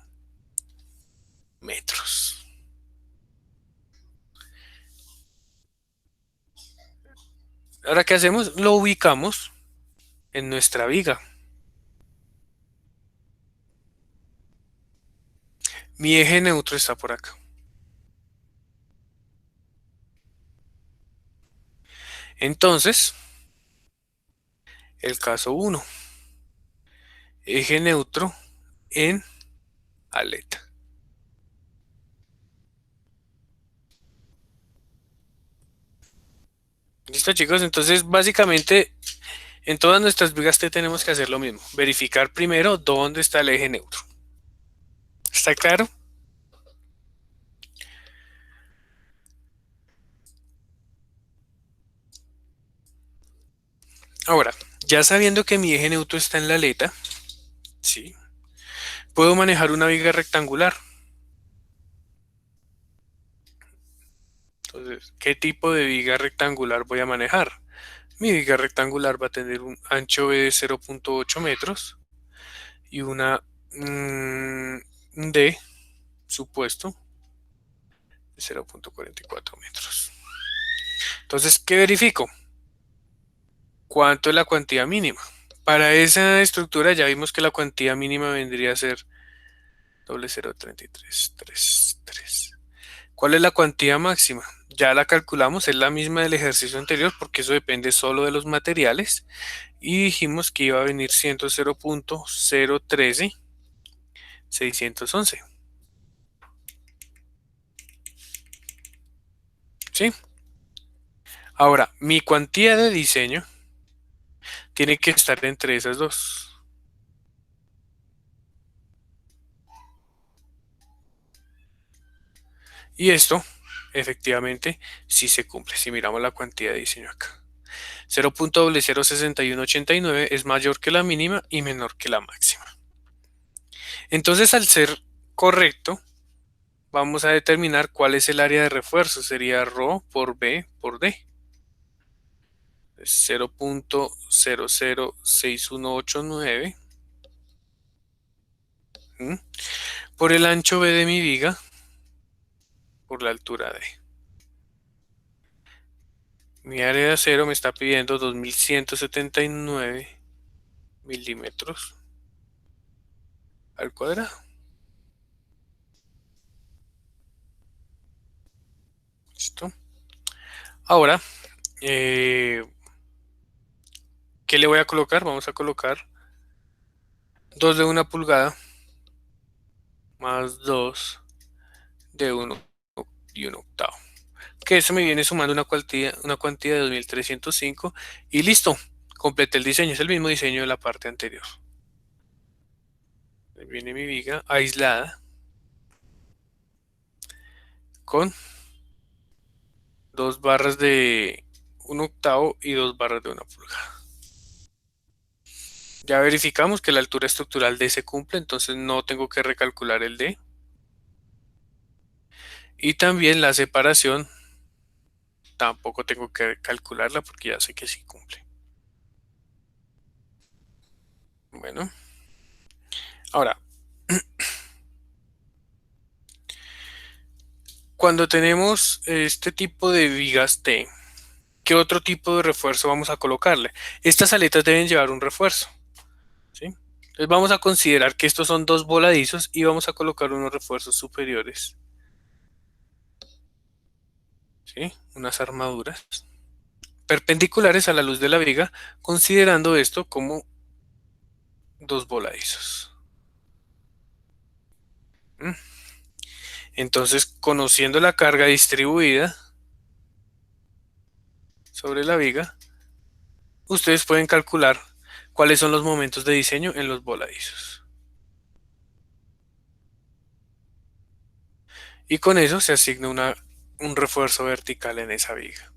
metros. Ahora, ¿qué hacemos? Lo ubicamos en nuestra viga. Mi eje neutro está por acá. Entonces, el caso 1. Eje neutro en aleta. ¿Listo, chicos? Entonces, básicamente, en todas nuestras vigas T tenemos que hacer lo mismo. Verificar primero dónde está el eje neutro. ¿Está claro? Ahora, ya sabiendo que mi eje neutro está en la aleta, ¿sí?, puedo manejar una viga rectangular. Entonces, ¿qué tipo de viga rectangular voy a manejar? Mi viga rectangular va a tener un ancho B de 0.8 metros y una D, supuesto, de 0.44 metros. Entonces, ¿qué verifico? ¿Cuánto es la cuantía mínima? Para esa estructura ya vimos que la cuantía mínima vendría a ser 0.03333. ¿Cuál es la cuantía máxima? Ya la calculamos, es la misma del ejercicio anterior porque eso depende solo de los materiales y dijimos que iba a venir siendo 0.013611. ¿Sí? Ahora, mi cuantía de diseño tiene que estar entre esas dos. Y esto, efectivamente, sí se cumple. Si miramos la cuantía de diseño acá. 0.06189 es mayor que la mínima y menor que la máxima. Entonces, al ser correcto, vamos a determinar cuál es el área de refuerzo. Sería ρ por B por D. 0.006189 por el ancho B de mi viga por la altura D. Mi área de acero me está pidiendo 2179 milímetros al cuadrado. ¿Listo? Ahora, ¿qué le voy a colocar? Vamos a colocar 2 de 1 pulgada más 2 de 1 y 1 octavo. Que eso me viene sumando una cuantía de 2305 y listo. Completé el diseño. Es el mismo diseño de la parte anterior. Ahí viene mi viga aislada con 2 barras de 1 octavo y 2 barras de 1 pulgada. Ya verificamos que la altura estructural D se cumple, entonces no tengo que recalcular el D. Y también la separación, tampoco tengo que calcularla porque ya sé que sí cumple. Bueno, ahora, cuando tenemos este tipo de vigas T, ¿qué otro tipo de refuerzo vamos a colocarle? Estas aletas deben llevar un refuerzo, ¿sí? Entonces vamos a considerar que estos son 2 voladizos y vamos a colocar unos refuerzos superiores, ¿sí? Unas armaduras perpendiculares a la luz de la viga, considerando esto como 2 voladizos. Entonces, conociendo la carga distribuida sobre la viga, ustedes pueden calcular cuáles son los momentos de diseño en los voladizos. Y con eso se asigna un refuerzo vertical en esa viga.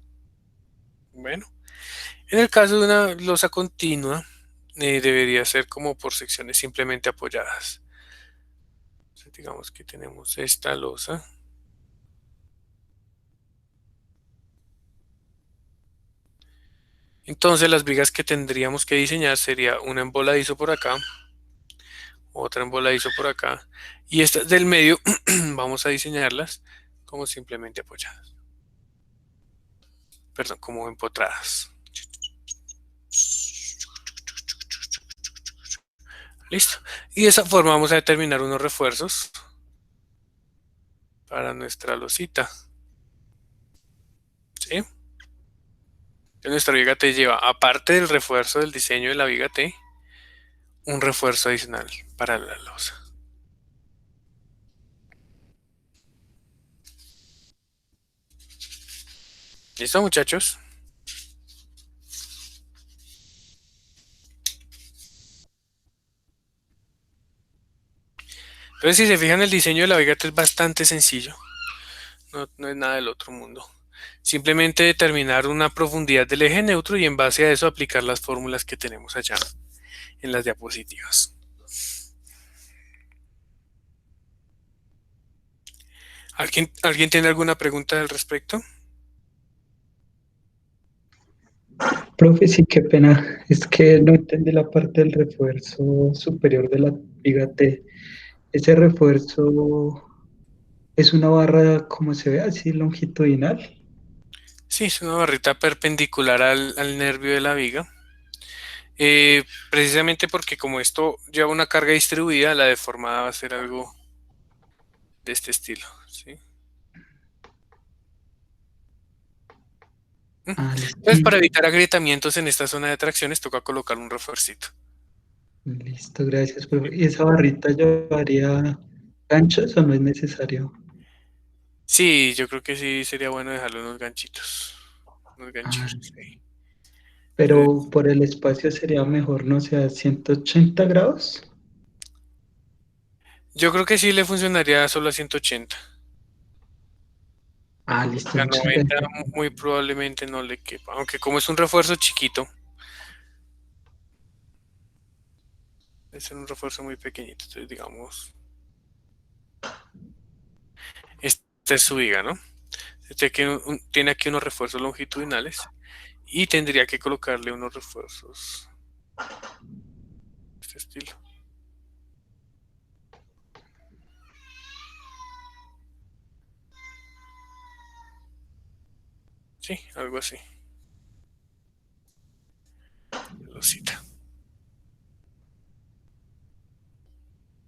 Bueno, en el caso de una losa continua, debería ser como por secciones simplemente apoyadas. Entonces, digamos que tenemos esta losa. Entonces las vigas que tendríamos que diseñar sería una en voladizo por acá, otra en voladizo por acá, y estas del medio vamos a diseñarlas como simplemente apoyadas. Perdón, como empotradas. Listo. Y de esa forma vamos a determinar unos refuerzos para nuestra losita. ¿Sí? Nuestra viga T lleva, aparte del refuerzo del diseño de la viga T, un refuerzo adicional para la losa. ¿Listo, muchachos? Entonces, si se fijan, el diseño de la viga T es bastante sencillo. No es nada del otro mundo. Simplemente determinar una profundidad del eje neutro y en base a eso aplicar las fórmulas que tenemos allá en las diapositivas. ¿Alguien tiene alguna pregunta al respecto? Profe, sí, qué pena. Es que no entendí la parte del refuerzo superior de la viga T. Ese refuerzo es una barra, como se ve, así longitudinal. Sí, es una barrita perpendicular al nervio de la viga. Precisamente porque como esto lleva una carga distribuida, la deformada va a ser algo de este estilo, ¿sí? Ah, listo. Entonces, para evitar agrietamientos en esta zona de tracciones, toca colocar un refuercito. Listo, gracias, profe. ¿Y esa barrita llevaría ganchos o no es necesario? Sí, yo creo que sí sería bueno dejarle unos ganchitos. Unos Ah, ganchos ahí. pero por el espacio sería mejor, no sé, a 180 grados. Yo creo que sí le funcionaría solo a 180. Ah, listo, A muchas 90 gracias. muy probablemente no le quepa. Aunque como es un refuerzo chiquito, es un refuerzo muy pequeñito. Entonces, digamos, esta es su viga, ¿no? Tiene aquí unos refuerzos longitudinales y tendría que colocarle unos refuerzos de este estilo. Sí, algo así. Velocita.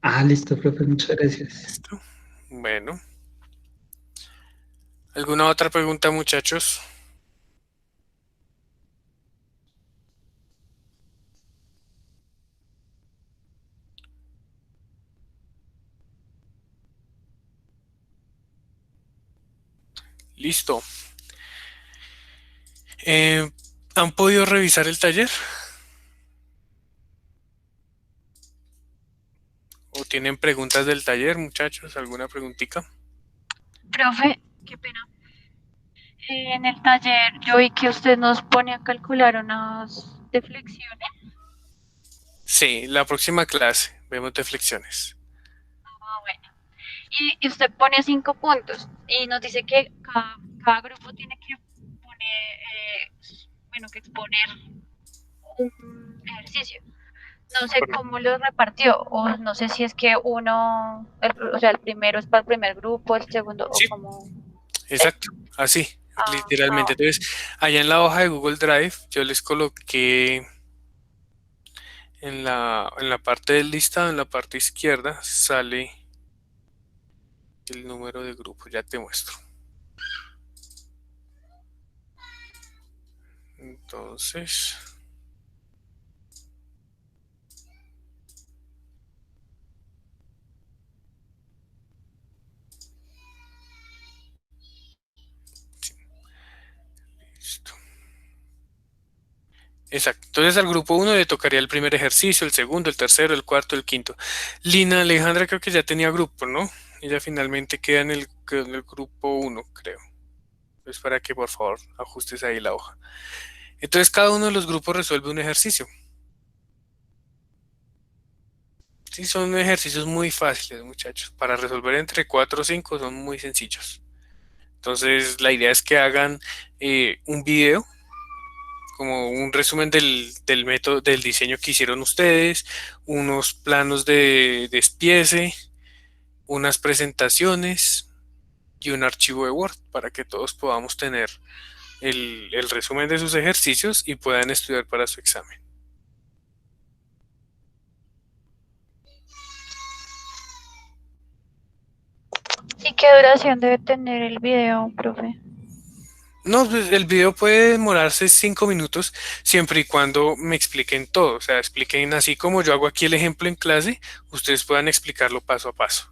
Ah, listo, profe, muchas gracias. ¿Listo? Bueno. ¿Alguna otra pregunta, muchachos? Listo. Eh, ¿Han podido revisar el taller? ¿O tienen preguntas del taller, muchachos? ¿Alguna preguntita? Profe, qué pena. En el taller yo vi que usted nos pone a calcular unas deflexiones. Sí, la próxima clase vemos deflexiones. Ah, bueno. Y usted pone 5 puntos y nos dice que cada grupo tiene que poner, bueno, que exponer un ejercicio. No sé cómo lo repartió, o no sé si es que uno, o sea, el primero es para el primer grupo, el segundo, o Sí, como... ¿Sí? exacto, así, literalmente. Ah, Entonces, allá en la hoja de Google Drive, yo les coloqué en la parte del listado, en la parte izquierda, sale el número de grupo. Ya te muestro. Entonces, listo. Exacto. Entonces al grupo uno le tocaría el primer ejercicio, el segundo, el tercero, el cuarto, el quinto. Lina Alejandra creo que ya tenía grupo, ¿no? Ella finalmente queda en el grupo uno, creo. Es para que por favor ajustes ahí la hoja. Entonces cada uno de los grupos resuelve un ejercicio. Sí, son ejercicios muy fáciles, muchachos. Para resolver entre 4 o 5 son muy sencillos. Entonces la idea es que hagan un video como un resumen del método, del diseño que hicieron ustedes, unos planos de despiece, unas presentaciones y un archivo de Word para que todos podamos tener el resumen de sus ejercicios y puedan estudiar para su examen. ¿y qué duración debe tener el video, profe? No, pues el video puede demorarse 5 minutos siempre y cuando me expliquen todo. O sea, expliquen así como yo hago aquí el ejemplo en clase, ustedes puedan explicarlo paso a paso.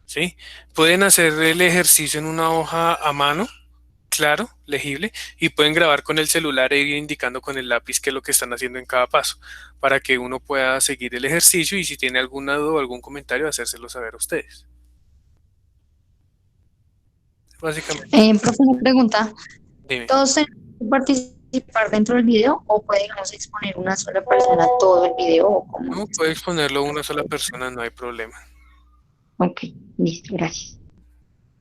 ¿Sí? Pueden hacer el ejercicio en una hoja a mano, claro, legible, y pueden grabar con el celular e ir indicando con el lápiz qué es lo que están haciendo en cada paso, para que uno pueda seguir el ejercicio y si tiene alguna duda o algún comentario, hacérselo saber a ustedes. Básicamente, Profe, una pregunta. dime. ¿Todos tenemos que participar dentro del video o puede, digamos, exponer una sola persona todo el video o cómo No, es? puede exponerlo a una sola persona, no hay problema. Ok, listo, gracias.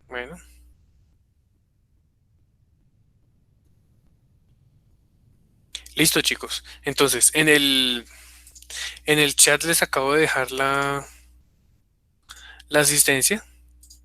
Bueno, Listo, chicos. Entonces, en el chat les acabo de dejar la asistencia.